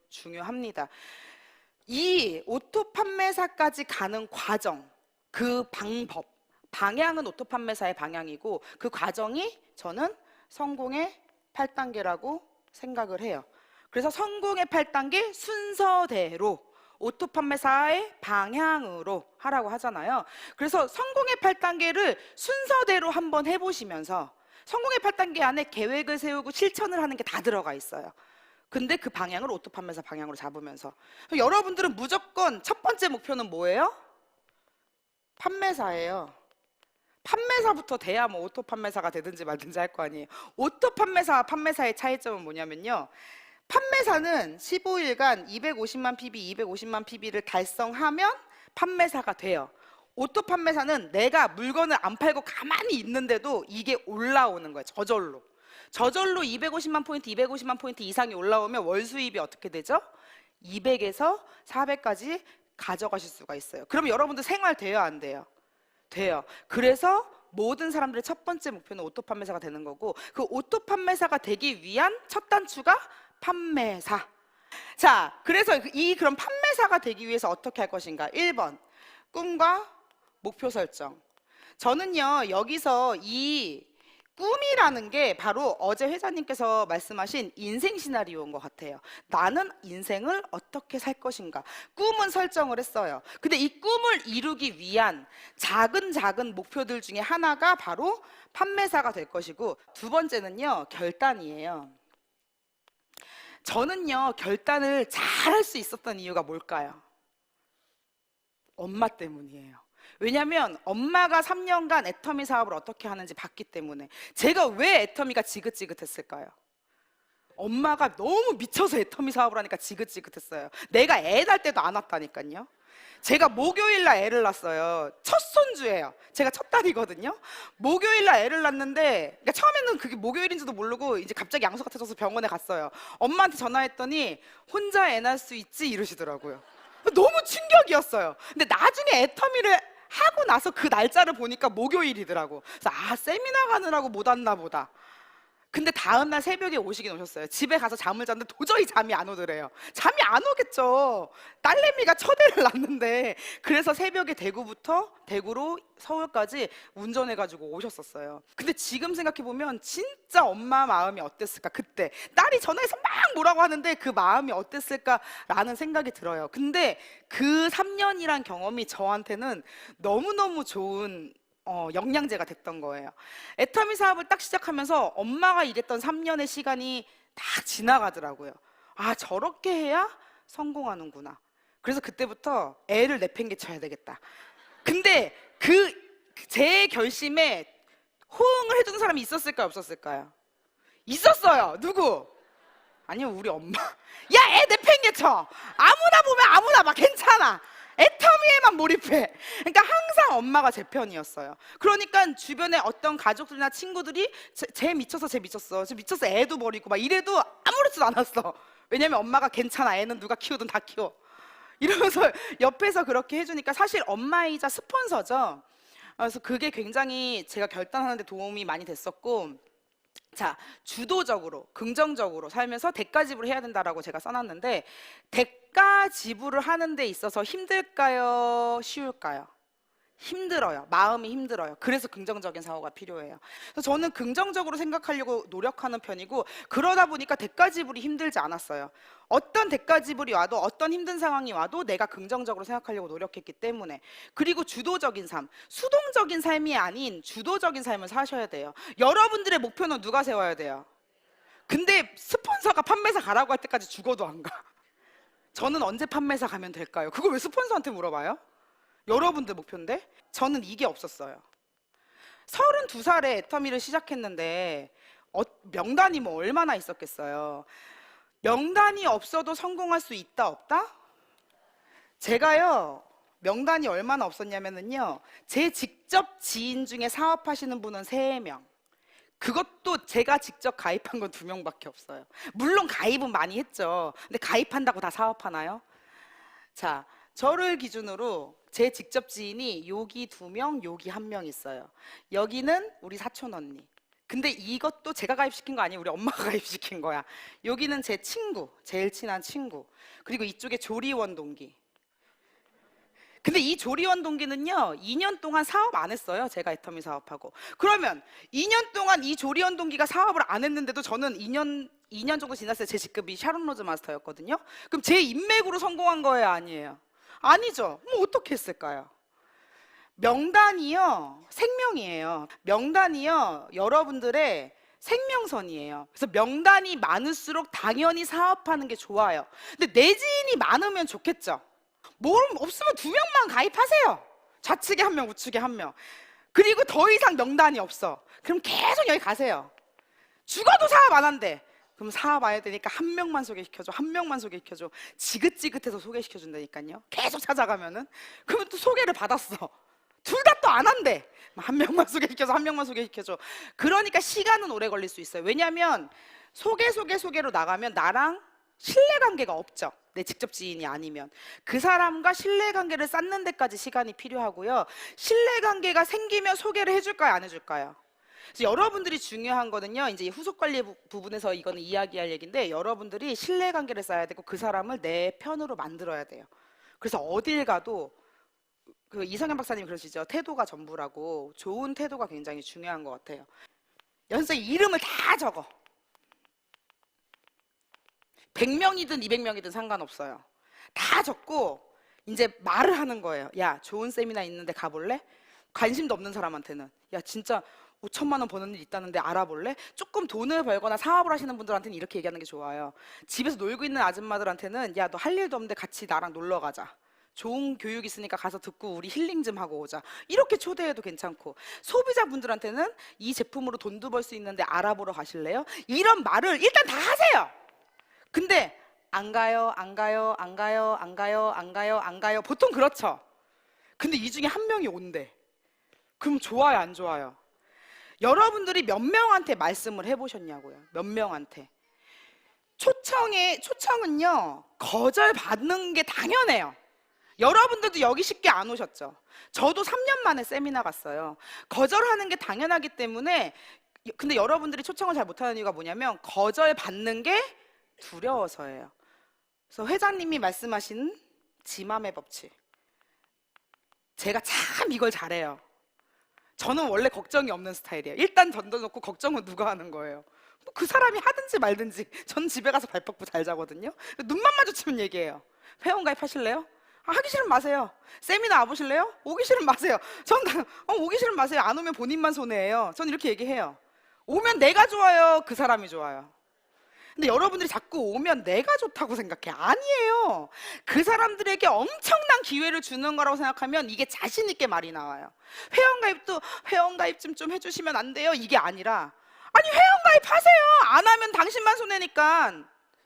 중요합니다. 이 오토 판매사까지 가는 과정, 그 방법, 방향은 오토 판매사의 방향이고 그 과정이 저는 성공의 8단계라고 생각을 해요. 그래서 성공의 8단계 순서대로 오토 판매사의 방향으로 하라고 하잖아요. 그래서 성공의 8단계를 순서대로 한번 해보시면서 성공의 8단계 안에 계획을 세우고 실천을 하는 게 다 들어가 있어요. 근데 그 방향을 오토 판매사 방향으로 잡으면서 여러분들은 무조건 첫 번째 목표는 뭐예요? 판매사예요. 판매사부터 돼야 뭐 오토 판매사가 되든지 말든지 할 거 아니에요. 오토 판매사와 판매사의 차이점은 뭐냐면요, 판매사는 15일간 250만 PB, 250만 PB를 달성하면 판매사가 돼요. 오토 판매사는 내가 물건을 안 팔고 가만히 있는데도 이게 올라오는 거예요. 저절로. 저절로 250만 포인트, 250만 포인트 이상이 올라오면 월 수입이 어떻게 되죠? 200에서 400까지 가져가실 수가 있어요. 그럼 여러분들 생활 돼요, 안 돼요? 돼요. 그래서 모든 사람들의 첫 번째 목표는 오토 판매사가 되는 거고, 그 오토 판매사가 되기 위한 첫 단추가 판매사. 자, 그래서 그럼 판매사가 되기 위해서 어떻게 할 것인가? 1번, 꿈과 목표 설정. 저는요, 여기서 이 꿈이라는 게 바로 어제 회장님께서 말씀하신 인생 시나리오인 것 같아요. 나는 인생을 어떻게 살 것인가. 꿈은 설정을 했어요. 근데 이 꿈을 이루기 위한 작은 작은 목표들 중에 하나가 바로 판매사가 될 것이고, 두 번째는요, 결단이에요. 저는요, 결단을 잘 할 수 있었던 이유가 뭘까요? 엄마 때문이에요. 왜냐면 엄마가 3년간 애터미 사업을 어떻게 하는지 봤기 때문에. 제가 왜 애터미가 지긋지긋했을까요? 엄마가 너무 미쳐서 애터미 사업을 하니까 지긋지긋했어요. 내가 애 낳을 때도 안 왔다니까요. 제가 목요일날 애를 낳았어요. 첫 손주예요. 제가 첫 딸이거든요. 목요일날 애를 낳는데, 그러니까 처음에는 그게 목요일인지도 모르고 이제 갑자기 양수가 터져서 병원에 갔어요. 엄마한테 전화했더니 혼자 애 낳을 수 있지 이러시더라고요. 너무 충격이었어요. 근데 나중에 애터미를 하고 나서 그 날짜를 보니까 목요일이더라고. 그래서 세미나 가느라고 못 왔나 보다. 근데 다음날 새벽에 오시긴 오셨어요. 집에 가서 잠을 잤는데 도저히 잠이 안 오더래요. 잠이 안 오겠죠. 딸내미가 첫 애를 낳는데. 그래서 새벽에 대구로 서울까지 운전해가지고 오셨었어요. 근데 지금 생각해보면 진짜 엄마 마음이 어땠을까. 그때 딸이 전화해서 막 뭐라고 하는데 그 마음이 어땠을까라는 생각이 들어요. 근데 그 3년이란 경험이 저한테는 너무너무 좋은 영양제가 됐던 거예요. 애터미 사업을 딱 시작하면서 엄마가 일했던 3년의 시간이 딱 지나가더라고요. 아, 저렇게 해야 성공하는구나. 그래서 그때부터 애를 내팽개쳐야 되겠다. 근데 제 결심에 호응을 해주는 사람이 있었을까요, 없었을까요? 있었어요. 누구? 아니요, 우리 엄마. 야, 애 내팽개쳐. 아무나 보면 아무나 막 괜찮아. 애터미에만 몰입해. 그러니까 항상 엄마가 제 편이었어요. 그러니까 주변에 어떤 가족들이나 친구들이 쟤 미쳤어, 쟤 미쳤어, 쟤 미쳤어, 애도 버리고 막 이래도 아무렇지도 않았어. 왜냐면 엄마가 괜찮아, 애는 누가 키우든 다 키워 이러면서 옆에서 그렇게 해주니까 사실 엄마이자 스폰서죠. 그래서 그게 굉장히 제가 결단하는 데 도움이 많이 됐었고, 자, 주도적으로, 긍정적으로 살면서 대가 지불을 해야 된다라고 제가 써놨는데, 대가 지불을 하는 데 있어서 힘들까요? 쉬울까요? 힘들어요. 마음이 힘들어요. 그래서 긍정적인 사고가 필요해요. 그래서 저는 긍정적으로 생각하려고 노력하는 편이고, 그러다 보니까 대가 지불이 힘들지 않았어요. 어떤 대가 지불이 와도, 어떤 힘든 상황이 와도 내가 긍정적으로 생각하려고 노력했기 때문에. 그리고 주도적인 삶, 수동적인 삶이 아닌 주도적인 삶을 사셔야 돼요. 여러분들의 목표는 누가 세워야 돼요? 근데 스폰서가 판매사 가라고 할 때까지 죽어도 안 가. 저는 언제 판매사 가면 될까요? 그걸 왜 스폰서한테 물어봐요? 여러분들 목표인데? 저는 이게 없었어요. 32살에 애터미를 시작했는데 명단이 뭐 얼마나 있었겠어요. 명단이 없어도 성공할 수 있다 없다? 제가요, 명단이 얼마나 없었냐면요, 제 직접 지인 중에 사업하시는 분은 3명, 그것도 제가 직접 가입한 건 2명밖에 없어요. 물론 가입은 많이 했죠. 근데 가입한다고 다 사업하나요? 자, 저를 기준으로 제 직접 지인이 여기 2명, 여기 1명 있어요. 여기는 우리 사촌 언니, 근데 이것도 제가 가입시킨 거 아니에요. 우리 엄마가 가입시킨 거야. 여기는 제 친구, 제일 친한 친구. 그리고 이쪽에 조리원 동기. 근데 이 조리원 동기는요, 2년 동안 사업 안 했어요. 제가 애터미 사업하고. 그러면 2년 동안 이 조리원 동기가 사업을 안 했는데도 저는 2년 정도 지났을 때 제 직급이 샤론 로즈 마스터였거든요. 그럼 제 인맥으로 성공한 거예요, 아니에요? 아니죠. 뭐 어떻게 했을까요? 명단이요, 생명이에요. 명단이요, 여러분들의 생명선이에요. 그래서 명단이 많을수록 당연히 사업하는 게 좋아요. 근데 내 지인이 많으면 좋겠죠. 뭘 없으면 2명만 가입하세요. 좌측에 1명, 우측에 1명. 그리고 더 이상 명단이 없어. 그럼 계속 여기 가세요. 죽어도 사업 안 한대. 그럼 사업 안 해야 되니까 1명만 소개시켜줘, 1명만 소개시켜줘. 지긋지긋해서 소개시켜준다니까요. 계속 찾아가면은. 그러면 또 소개를 받았어. 둘 다 또 안 한대. 1명만 소개시켜줘, 1명만 소개시켜줘. 그러니까 시간은 오래 걸릴 수 있어요. 왜냐면 소개로 나가면 나랑 신뢰관계가 없죠. 내 직접 지인이 아니면. 그 사람과 신뢰관계를 쌓는 데까지 시간이 필요하고요. 신뢰관계가 생기면 소개를 해줄까요, 안 해줄까요? 그래서 여러분들이 중요한 거는요, 이제 후속 관리 부분에서 이거는 이야기할 얘기인데, 여러분들이 신뢰관계를 쌓아야 되고 그 사람을 내 편으로 만들어야 돼요. 그래서 어딜 가도 그 이성현 박사님이 그러시죠. 태도가 전부라고. 좋은 태도가 굉장히 중요한 것 같아요. 연습생 이름을 다 적어. 100명이든 200명이든 상관없어요. 다 적고 이제 말을 하는 거예요. 야, 좋은 세미나 있는데 가볼래? 관심도 없는 사람한테는. 야, 진짜 5천만 원 버는 일 있다는데 알아볼래? 조금 돈을 벌거나 사업을 하시는 분들한테는 이렇게 얘기하는 게 좋아요. 집에서 놀고 있는 아줌마들한테는 야, 너 할 일도 없는데 같이 나랑 놀러 가자. 좋은 교육 있으니까 가서 듣고 우리 힐링 좀 하고 오자. 이렇게 초대해도 괜찮고, 소비자분들한테는 이 제품으로 돈도 벌 수 있는데 알아보러 가실래요? 이런 말을 일단 다 하세요. 근데 안 가요, 안 가요, 안 가요, 안 가요, 안 가요, 안 가요. 보통 그렇죠. 근데 이 중에 1명이 온대. 그럼 좋아요, 안 좋아요? 여러분들이 몇 명한테 말씀을 해보셨냐고요? 몇 명한테? 초청은요, 거절받는 게 당연해요. 여러분들도 여기 쉽게 안 오셨죠? 저도 3년 만에 세미나 갔어요. 거절하는 게 당연하기 때문에. 근데 여러분들이 초청을 잘 못하는 이유가 뭐냐면 거절받는 게 두려워서예요. 그래서 회장님이 말씀하신 지맘의 법칙, 제가 참 이걸 잘해요. 저는 원래 걱정이 없는 스타일이에요. 일단 던져놓고 걱정은 누가 하는 거예요? 뭐 그 사람이 하든지 말든지. 전 집에 가서 발 뻗고 잘 자거든요. 눈만 마주치면 얘기해요. 회원가입 하실래요? 하기 싫으면 마세요. 세미나 와보실래요? 오기 싫으면 마세요. 전 오기 싫으면 마세요. 안 오면 본인만 손해예요. 전 이렇게 얘기해요. 오면 내가 좋아요, 그 사람이 좋아요? 근데 여러분들이 자꾸 오면 내가 좋다고 생각해. 아니에요. 그 사람들에게 엄청난 기회를 주는 거라고 생각하면 이게 자신 있게 말이 나와요. 회원가입도 회원가입 좀 해주시면 안 돼요? 이게 아니라, 아니 회원가입 하세요. 안 하면 당신만 손해니까.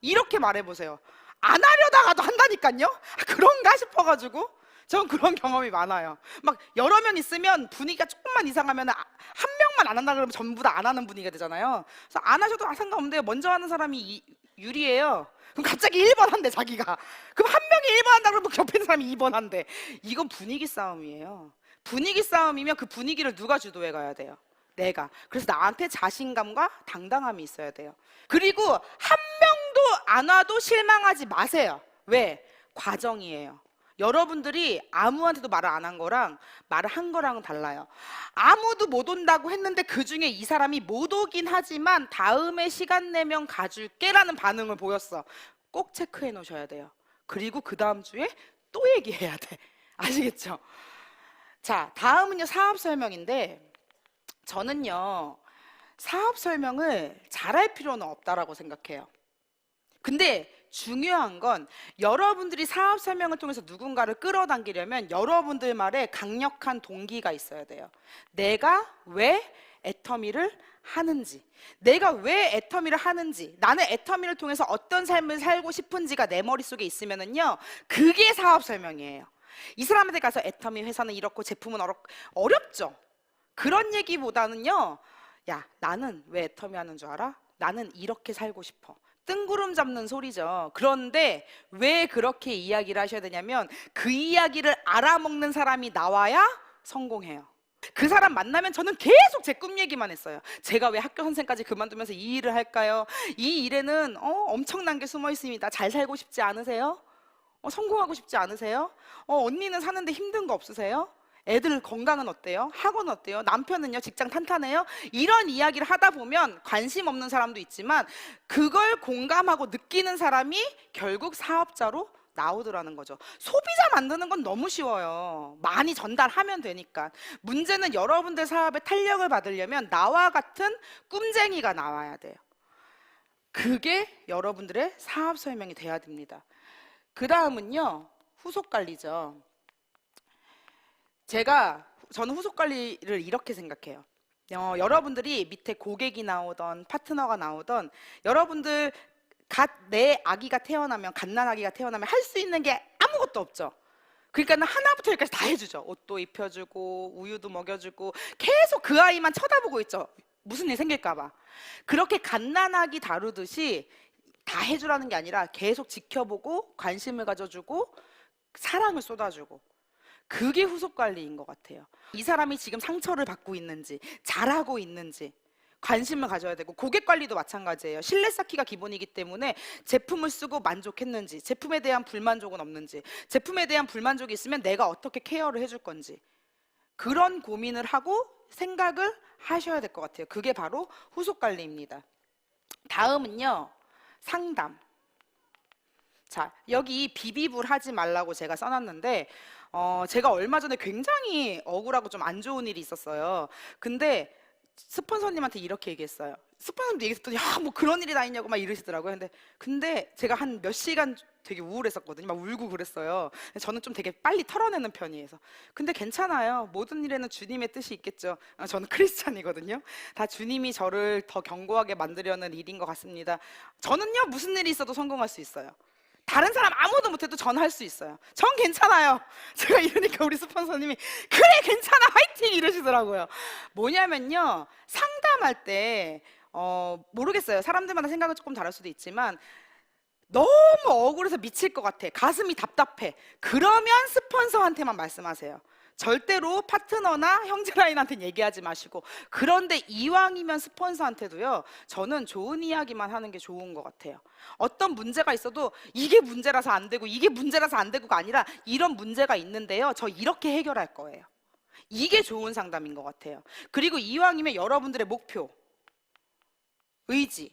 이렇게 말해보세요. 안 하려다가도 한다니까요. 그런가 싶어가지고. 전 그런 경험이 많아요. 막 여러 명 있으면 분위기가 조금만 이상하면 한 명만 안 한다 그러면 전부 다 안 하는 분위기가 되잖아요. 그래서 안 하셔도 상관없는데 먼저 하는 사람이 유리해요. 그럼 갑자기 1번 한대, 자기가. 그럼 한 명이 1번 한다 그러면 옆에 있는 사람이 2번 한대. 이건 분위기 싸움이에요. 분위기 싸움이면 그 분위기를 누가 주도해 가야 돼요? 내가. 그래서 나한테 자신감과 당당함이 있어야 돼요. 그리고 한 명도 안 와도 실망하지 마세요. 왜? 과정이에요. 여러분들이 아무한테도 말을 안 한 거랑 말을 한 거랑은 달라요. 아무도 못 온다고 했는데 그 중에 이 사람이 못 오긴 하지만 다음에 시간 내면 가줄게 라는 반응을 보였어. 꼭 체크해 놓으셔야 돼요. 그리고 그 다음 주에 또 얘기해야 돼. 아시겠죠? 자, 다음은요, 사업 설명인데, 저는요, 사업 설명을 잘할 필요는 없다라고 생각해요. 근데 중요한 건 여러분들이 사업 설명을 통해서 누군가를 끌어당기려면 여러분들 말에 강력한 동기가 있어야 돼요. 내가 왜 애터미를 하는지, 내가 왜 애터미를 하는지, 나는 애터미를 통해서 어떤 삶을 살고 싶은지가 내 머릿속에 있으면은요, 그게 사업 설명이에요. 이 사람한테 가서 애터미 회사는 이렇고 제품은 어렵죠. 그런 얘기보다는요, 야, 나는 왜 애터미 하는 줄 알아? 나는 이렇게 살고 싶어. 뜬구름 잡는 소리죠. 그런데 왜 그렇게 이야기를 하셔야 되냐면 그 이야기를 알아먹는 사람이 나와야 성공해요. 그 사람 만나면 저는 계속 제 꿈 얘기만 했어요. 제가 왜 학교 선생까지 그만두면서 이 일을 할까요? 이 일에는 엄청난 게 숨어 있습니다. 잘 살고 싶지 않으세요? 성공하고 싶지 않으세요? 언니는 사는데 힘든 거 없으세요? 애들 건강은 어때요? 학원 어때요? 남편은요? 직장 탄탄해요? 이런 이야기를 하다 보면 관심 없는 사람도 있지만 그걸 공감하고 느끼는 사람이 결국 사업자로 나오더라는 거죠. 소비자 만드는 건 너무 쉬워요. 많이 전달하면 되니까. 문제는 여러분들 사업에 탄력을 받으려면 나와 같은 꿈쟁이가 나와야 돼요. 그게 여러분들의 사업 설명이 돼야 됩니다. 그 다음은요, 후속 관리죠. 저는 후속 관리를 이렇게 생각해요. 여러분들이 밑에 고객이 나오던 파트너가 나오던 여러분들 내 아기가 태어나면 갓난 아기가 태어나면 할 수 있는 게 아무것도 없죠. 그러니까 하나부터 열까지 다 해주죠. 옷도 입혀주고 우유도 먹여주고 계속 그 아이만 쳐다보고 있죠. 무슨 일 생길까 봐. 그렇게 갓난아기 다루듯이 다 해주라는 게 아니라 계속 지켜보고 관심을 가져주고 사랑을 쏟아주고, 그게 후속 관리인 것 같아요. 이 사람이 지금 상처를 받고 있는지 잘하고 있는지 관심을 가져야 되고, 고객 관리도 마찬가지예요. 신뢰 쌓기가 기본이기 때문에 제품을 쓰고 만족했는지, 제품에 대한 불만족은 없는지, 제품에 대한 불만족이 있으면 내가 어떻게 케어를 해줄 건지, 그런 고민을 하고 생각을 하셔야 될 것 같아요. 그게 바로 후속 관리입니다. 다음은요, 상담. 자, 여기 비비불 하지 말라고 제가 써놨는데 제가 얼마 전에 굉장히 억울하고 좀 안 좋은 일이 있었어요. 근데 스폰서님한테 이렇게 얘기했어요. 스폰서님도 얘기했더니 뭐 그런 일이 다 있냐고 막 이러시더라고요. 근데 제가 한 몇 시간 되게 우울했었거든요. 막 울고 그랬어요. 저는 좀 되게 빨리 털어내는 편이에요. 근데 괜찮아요. 모든 일에는 주님의 뜻이 있겠죠. 저는 크리스찬이거든요. 다 주님이 저를 더 견고하게 만들려는 일인 것 같습니다. 저는요, 무슨 일이 있어도 성공할 수 있어요. 다른 사람 아무도 못해도 전 할 수 있어요. 전 괜찮아요. 제가 이러니까 우리 스폰서님이 그래 괜찮아 화이팅 이러시더라고요. 뭐냐면요, 상담할 때 모르겠어요. 사람들마다 생각은 조금 다를 수도 있지만 너무 억울해서 미칠 것 같아, 가슴이 답답해, 그러면 스폰서한테만 말씀하세요. 절대로 파트너나 형제라인한테는 얘기하지 마시고. 그런데 이왕이면 스폰서한테도요, 저는 좋은 이야기만 하는 게 좋은 것 같아요. 어떤 문제가 있어도 이게 문제라서 안 되고 이게 문제라서 안 되고가 아니라 이런 문제가 있는데요, 저 이렇게 해결할 거예요. 이게 좋은 상담인 것 같아요. 그리고 이왕이면 여러분들의 목표, 의지,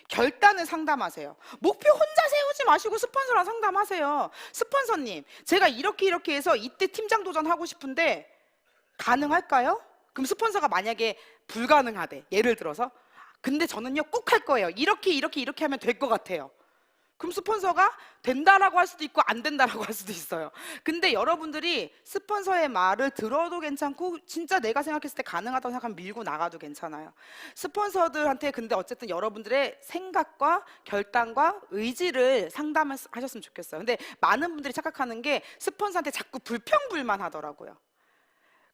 결단을 상담하세요. 목표 혼자 세우지 마시고 스폰서랑 상담하세요. 스폰서님, 제가 이렇게 해서 이때 팀장 도전하고 싶은데 가능할까요? 그럼 스폰서가 만약에 불가능하대, 예를 들어서, 근데 저는요 꼭 할 거예요. 이렇게 하면 될 것 같아요. 그럼 스폰서가 된다라고 할 수도 있고 안 된다라고 할 수도 있어요. 근데 여러분들이 스폰서의 말을 들어도 괜찮고 진짜 내가 생각했을 때 가능하다고 생각하면 밀고 나가도 괜찮아요. 스폰서들한테 근데 어쨌든 여러분들의 생각과 결단과 의지를 상담하셨으면 좋겠어요. 근데 많은 분들이 착각하는 게 스폰서한테 자꾸 불평불만 하더라고요.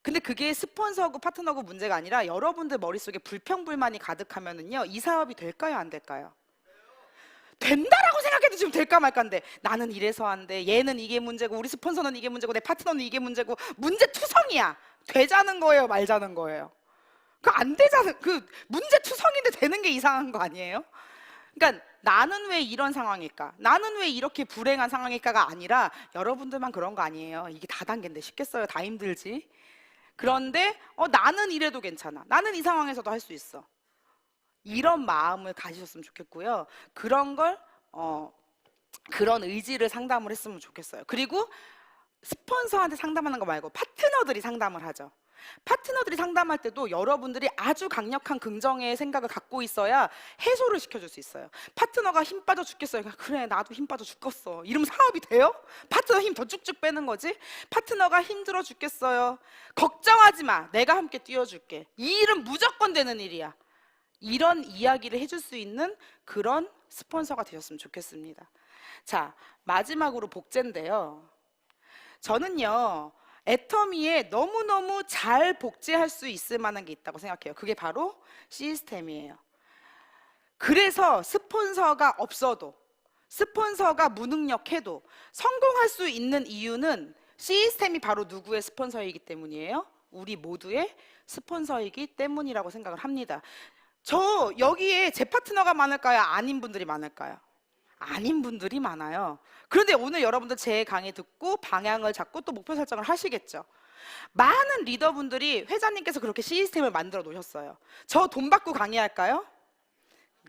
근데 그게 스폰서고 파트너고 문제가 아니라 여러분들 머릿속에 불평불만이 가득하면은요, 이 사업이 될까요 안 될까요? 된다라고 생각해도 지금 될까 말까인데, 나는 이래서 안 돼, 얘는 이게 문제고 우리 스폰서는 이게 문제고 내 파트너는 이게 문제고, 문제투성이야. 되자는 거예요 말자는 거예요? 그 안 되자는, 그 문제투성인데 되는 게 이상한 거 아니에요? 그러니까 나는 왜 이런 상황일까, 나는 왜 이렇게 불행한 상황일까가 아니라 여러분들만 그런 거 아니에요. 이게 다단계인데 쉽겠어요? 다 힘들지. 그런데 나는 이래도 괜찮아, 나는 이 상황에서도 할 수 있어, 이런 마음을 가지셨으면 좋겠고요. 그런 의지를 상담을 했으면 좋겠어요. 그리고 스폰서한테 상담하는 거 말고 파트너들이 상담을 하죠. 파트너들이 상담할 때도 여러분들이 아주 강력한 긍정의 생각을 갖고 있어야 해소를 시켜줄 수 있어요. 파트너가 힘 빠져 죽겠어요. 그래 나도 힘 빠져 죽겠어, 이러면 사업이 돼요? 파트너 힘 더 쭉쭉 빼는 거지. 파트너가 힘들어 죽겠어요, 걱정하지 마, 내가 함께 뛰어줄게, 이 일은 무조건 되는 일이야, 이런 이야기를 해줄 수 있는 그런 스폰서가 되셨으면 좋겠습니다. 자, 마지막으로 복제인데요, 저는요 애터미에 너무너무 잘 복제할 수 있을 만한 게 있다고 생각해요. 그게 바로 시스템이에요. 그래서 스폰서가 없어도, 스폰서가 무능력해도 성공할 수 있는 이유는 시스템이 바로 누구의 스폰서이기 때문이에요? 우리 모두의 스폰서이기 때문이라고 생각을 합니다. 저 여기에 제 파트너가 많을까요? 아닌 분들이 많을까요? 아닌 분들이 많아요. 그런데 오늘 여러분들 제 강의 듣고 방향을 잡고 또 목표 설정을 하시겠죠. 많은 리더분들이 회장님께서 그렇게 시스템을 만들어 놓으셨어요. 저 돈 받고 강의할까요?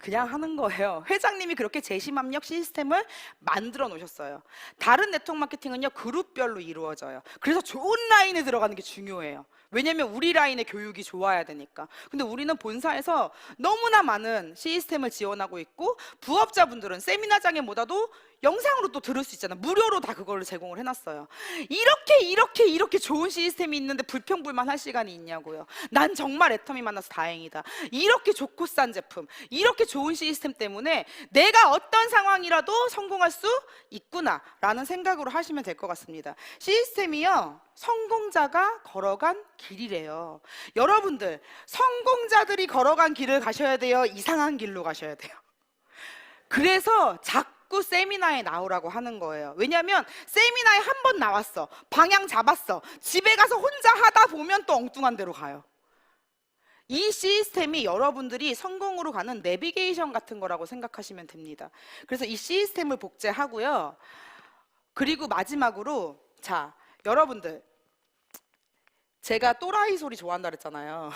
그냥 하는 거예요. 회장님이 그렇게 제시맘력 시스템을 만들어 놓으셨어요. 다른 네트워크 마케팅은요, 그룹별로 이루어져요. 그래서 좋은 라인에 들어가는 게 중요해요. 왜냐면 우리 라인의 교육이 좋아야 되니까. 근데 우리는 본사에서 너무나 많은 시스템을 지원하고 있고, 부업자분들은 세미나장에 못와도 영상으로 또 들을 수 있잖아. 무료로 다 그거를 제공을 해놨어요. 이렇게 좋은 시스템이 있는데 불평불만할 시간이 있냐고요. 난 정말 애터미 만나서 다행이다. 이렇게 좋고 싼 제품, 이렇게 좋은 시스템 때문에 내가 어떤 상황이라도 성공할 수 있구나라는 생각으로 하시면 될 것 같습니다. 시스템이요, 성공자가 걸어간 길이래요. 여러분들, 성공자들이 걸어간 길을 가셔야 돼요? 이상한 길로 가셔야 돼요? 그래서 자꾸 세미나에 나오라고 하는 거예요. 왜냐하면 세미나에 한 번 나왔어, 방향 잡았어, 집에 가서 혼자 하다 보면 또 엉뚱한 데로 가요. 이 시스템이 여러분들이 성공으로 가는 내비게이션 같은 거라고 생각하시면 됩니다. 그래서 이 시스템을 복제하고요. 그리고 마지막으로, 자, 여러분들, 제가 또라이 소리 좋아한다 그랬잖아요.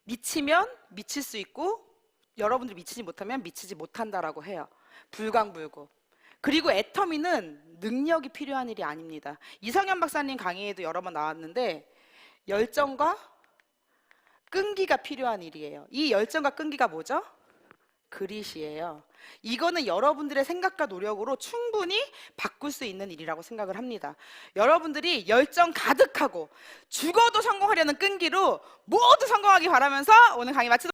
미치면 미칠 수 있고, 여러분들이 미치지 못하면 미치지 못한다라고 해요. 불광불구. 그리고 애터미는 능력이 필요한 일이 아닙니다. 이성현 박사님 강의에도 여러 번 나왔는데, 열정과 끈기가 필요한 일이에요. 이 열정과 끈기가 뭐죠? 그릿이에요. 이거는 여러분들의 생각과 노력으로 충분히 바꿀 수 있는 일이라고 생각을 합니다. 여러분들이 열정 가득하고 죽어도 성공하려는 끈기로 모두 성공하기 바라면서 오늘 강의 마치도록